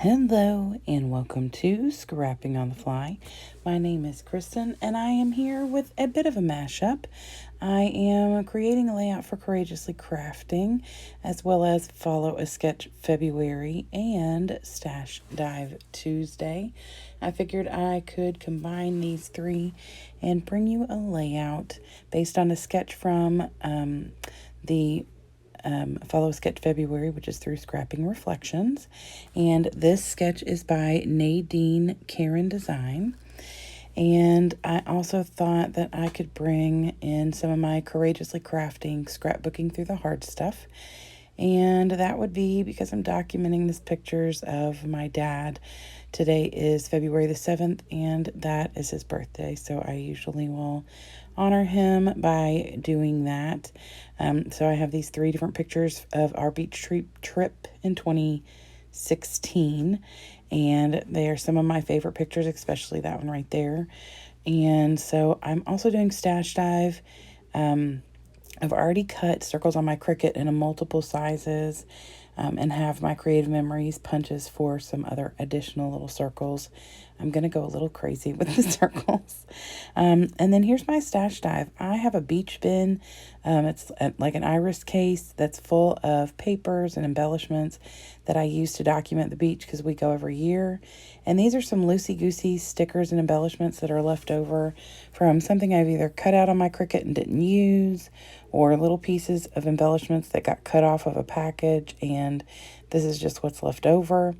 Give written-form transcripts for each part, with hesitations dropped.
Hello and welcome to Scrapping on the Fly. My name is Kristen and I am here with a bit of a mashup. I am creating a layout for Courageously Crafting, as well as Follow a Sketch February and Stash Dive Tuesday. I figured I could combine these three and bring you a layout based on a sketch from the Follow Sketch February, which is through Scrapping Reflections. And this sketch is by Nadine Karen Design. And I also thought that I could bring in some of my Courageously Crafting scrapbooking through the hard stuff. And that would be because I'm documenting these pictures of my dad. Today is February the 7th, and that is his birthday. So I usually will honor him by doing that. So I have these three different pictures of our beach trip in 2016. And they are some of my favorite pictures, especially that one right there. And so I'm also doing Stash Dive. I've already cut circles on my Cricut in a multiple sizes and have my Creative Memories punches for some other additional little circles. I'm going to go a little crazy with the circles. And then here's my Stash Dive. I have a beach bin. It's like an iris case that's full of papers and embellishments that I use to document the beach because we go every year. And these are some loosey-goosey stickers and embellishments that are left over from something I've either cut out on my Cricut and didn't use, or little pieces of embellishments that got cut off of a package, and this is just what's left over.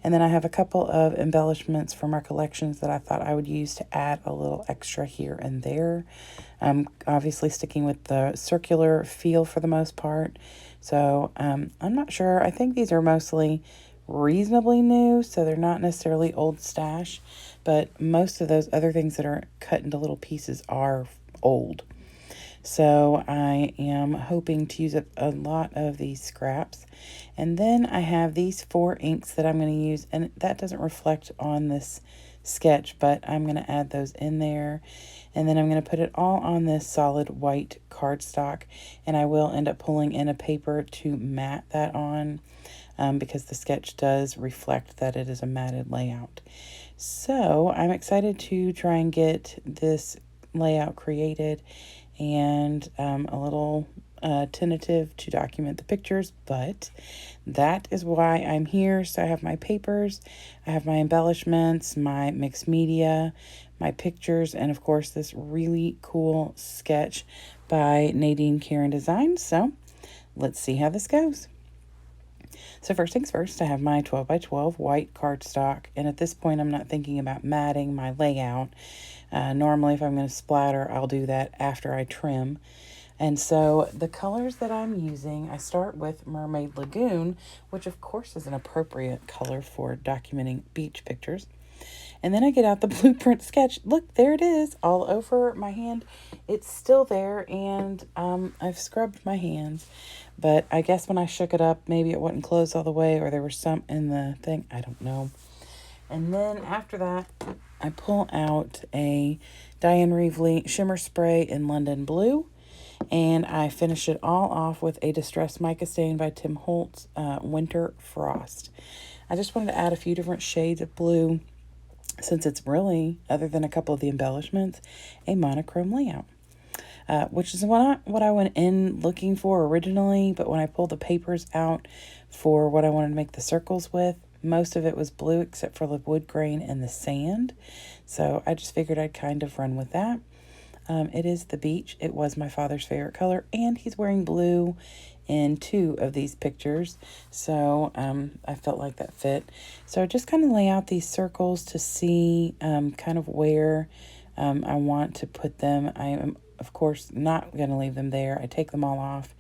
And then I have a couple of embellishments from our collections that I thought I would use to add a little extra here and there. Obviously sticking with the circular feel for the most part. So I'm not sure. I think these are mostly reasonably new, so they're not necessarily old stash, but most of those other things that are cut into little pieces are old. So I am hoping to use a lot of these scraps. And then I have these 4 inks that I'm going to use, and that doesn't reflect on this sketch, but I'm going to add those in there. And then I'm going to put it all on this solid white cardstock, and I will end up pulling in a paper to mat that on because the sketch does reflect that it is a matted layout. So I'm excited to try and get this layout created and a little tentative to document the pictures, but that is why I'm here. So I have my papers, I have my embellishments, my mixed media, my pictures, and of course this really cool sketch by Nadine Karen Design. So let's see how this goes. So first things first, I have my 12 by 12 white cardstock, and at this point I'm not thinking about matting my layout. Normally if I'm going to splatter, I'll do that after I trim. And so the colors that I'm using, I start with Mermaid Lagoon, which of course is an appropriate color for documenting beach pictures. And then I get out the blueprint sketch. Look, there it is, all over my hand. It's still there, and I've scrubbed my hands. But I guess when I shook it up, maybe it wasn't closed all the way, or there was some in the thing. I don't know. And then after that, I pull out a Diane Reevely Shimmer Spray in London Blue. And I finish it all off with a Distressed Mica Stain by Tim Holtz Winter Frost. I just wanted to add a few different shades of blue, since it's really, other than a couple of the embellishments, a monochrome layout. Which is what I went in looking for originally, but when I pulled the papers out for what I wanted to make the circles with, most of it was blue except for the wood grain and the sand. So I just figured I'd kind of run with that. It is the beach. It was my father's favorite color, and he's wearing blue in 2 of these pictures. So I felt like that fit. So I just kind of lay out these circles to see kind of where I want to put them. I am, of course, not going to leave them there. I take them all off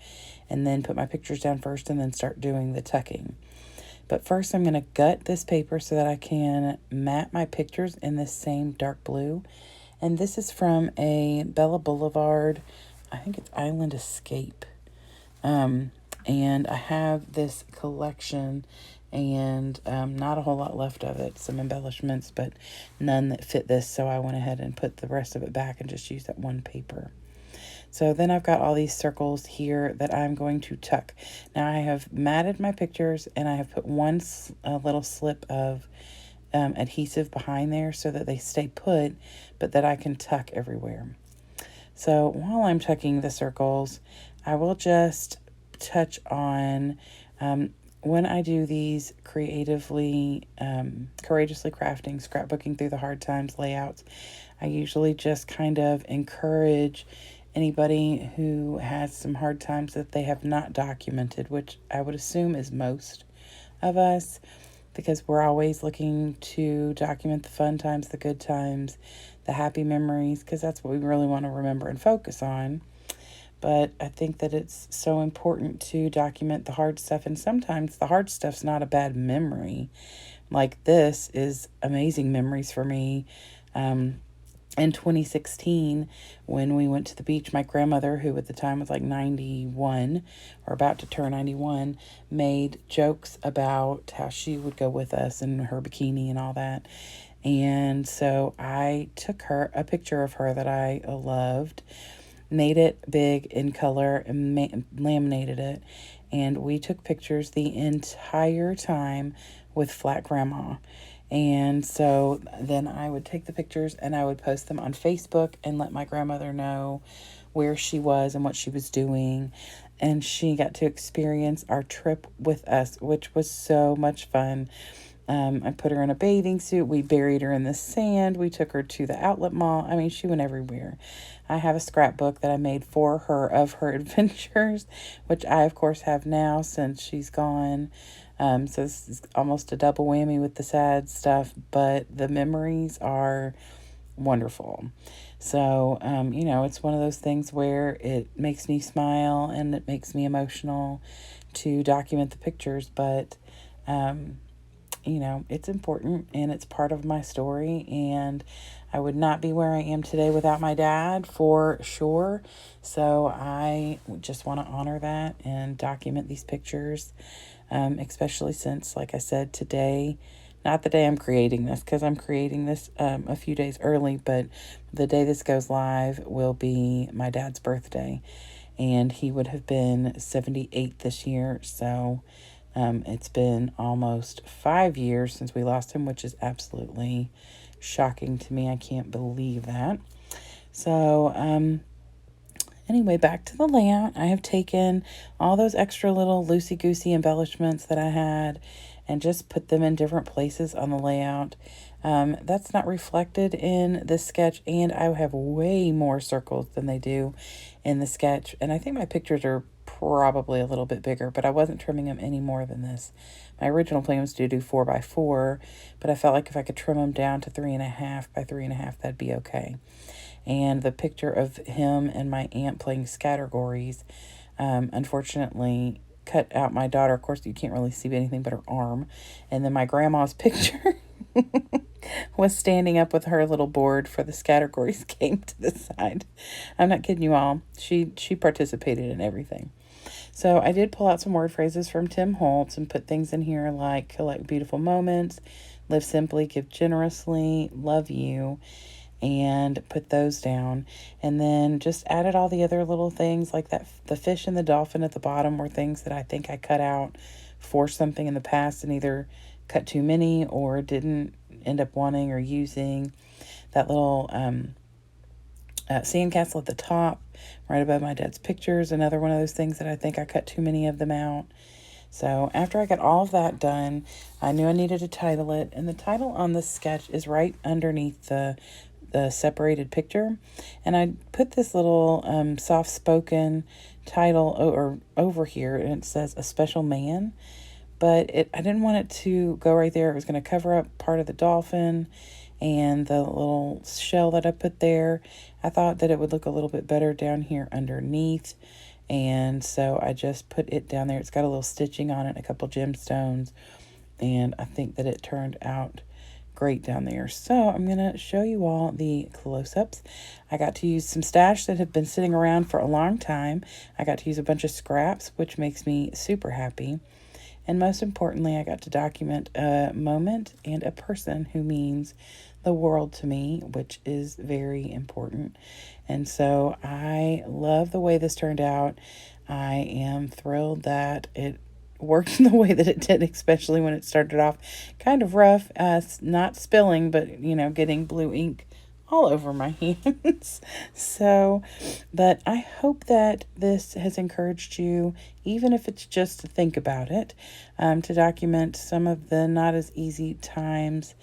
and then put my pictures down first and then start doing the tucking. But first I'm going to gut this paper so that I can mat my pictures in this same dark blue. And this is from a Bella Boulevard, I think it's Island Escape. And I have this collection and not a whole lot left of it. Some embellishments, but none that fit this. So I went ahead and put the rest of it back and just used that one paper. So then I've got all these circles here that I'm going to tuck. Now I have matted my pictures and I have put one little slip of adhesive behind there so that they stay put, but that I can tuck everywhere. So while I'm tucking the circles, I will just touch on when I do these courageously crafting, scrapbooking through the hard times layouts, I usually just kind of encourage anybody who has some hard times that they have not documented, which I would assume is most of us, because we're always looking to document the fun times, the good times, the happy memories, because that's what we really want to remember and focus on. But I think that it's so important to document the hard stuff, and sometimes the hard stuff's not a bad memory. Like, this is amazing memories for me. In 2016, when we went to the beach, my grandmother, who at the time was like 91 or about to turn 91, made jokes about how she would go with us in her bikini and all that. And so I took her a picture of her that I loved, made it big in color, and laminated it. And we took pictures the entire time with Flat Grandma. And so then I would take the pictures and I would post them on Facebook and let my grandmother know where she was and what she was doing. And she got to experience our trip with us, which was so much fun. I put her in a bathing suit. We buried her in the sand. We took her to the outlet mall. I mean, she went everywhere. I have a scrapbook that I made for her of her adventures, which I, of course, have now since she's gone. So this is almost a double whammy with the sad stuff, but the memories are wonderful. So, it's one of those things where it makes me smile and it makes me emotional to document the pictures, but, it's important and it's part of my story, and I would not be where I am today without my dad, for sure. So I just want to honor that and document these pictures, especially since, like I said, today, not the day I'm creating this, because I'm creating this a few days early, but the day this goes live will be my dad's birthday, and he would have been 78 this year. So it's been almost 5 years since we lost him, which is absolutely shocking to me. I can't believe that. So, anyway, back to the layout. I have taken all those extra little loosey-goosey embellishments that I had and just put them in different places on the layout. That's not reflected in this sketch, and I have way more circles than they do in the sketch. And I think my pictures are probably a little bit bigger, but I wasn't trimming them any more than this. My original plan was to do 4x4, but I felt like if I could trim them down to 3.5 by 3.5, that'd be okay. And the picture of him and my aunt playing Scattergories, unfortunately, cut out my daughter. Of course, you can't really see anything but her arm. And then my grandma's picture was standing up with her little board for the Scattergories game to the side. I'm not kidding you all. She participated in everything. So I did pull out some word phrases from Tim Holtz and put things in here like collect beautiful moments, live simply, give generously, love you, and put those down. And then just added all the other little things like that. The fish and the dolphin at the bottom were things that I think I cut out for something in the past and either cut too many or didn't end up wanting or using. That little sandcastle at the top, right above my dad's pictures, another one of those things that I think I cut too many of them out. So after I got all of that done, I knew I needed to title it, and the title on this sketch is right underneath the separated picture. And I put this little soft-spoken title over here, and it says A Special Man. But I didn't want it to go right there. It was going to cover up part of the dolphin and the little shell that I put there. I thought that it would look a little bit better down here underneath. And so I just put it down there. It's got a little stitching on it, a couple gemstones. And I think that it turned out great down there. So I'm going to show you all the close-ups. I got to use some stash that have been sitting around for a long time. I got to use a bunch of scraps, which makes me super happy. And most importantly, I got to document a moment and a person who means the world to me, which is very important. And so I love the way this turned out. I am thrilled that it worked the way that it did, especially when it started off kind of rough, not spilling, but getting blue ink all over my hands. So, but I hope that this has encouraged you, even if it's just to think about it, to document some of the not as easy times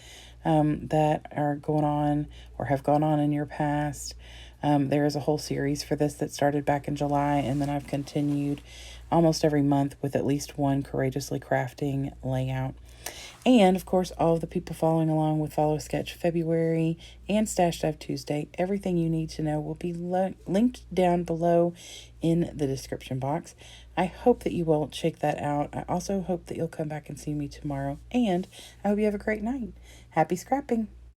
that are going on or have gone on in your past. There is a whole series for this that started back in July, and then I've continued almost every month with at least one Courageously Crafting layout. And of course, all of the people following along with Follow Sketch February and Stash Dive Tuesday, everything you need to know will be linked down below in the description box. I hope that you will check that out. I also hope that you'll come back and see me tomorrow. And I hope you have a great night. Happy scrapping.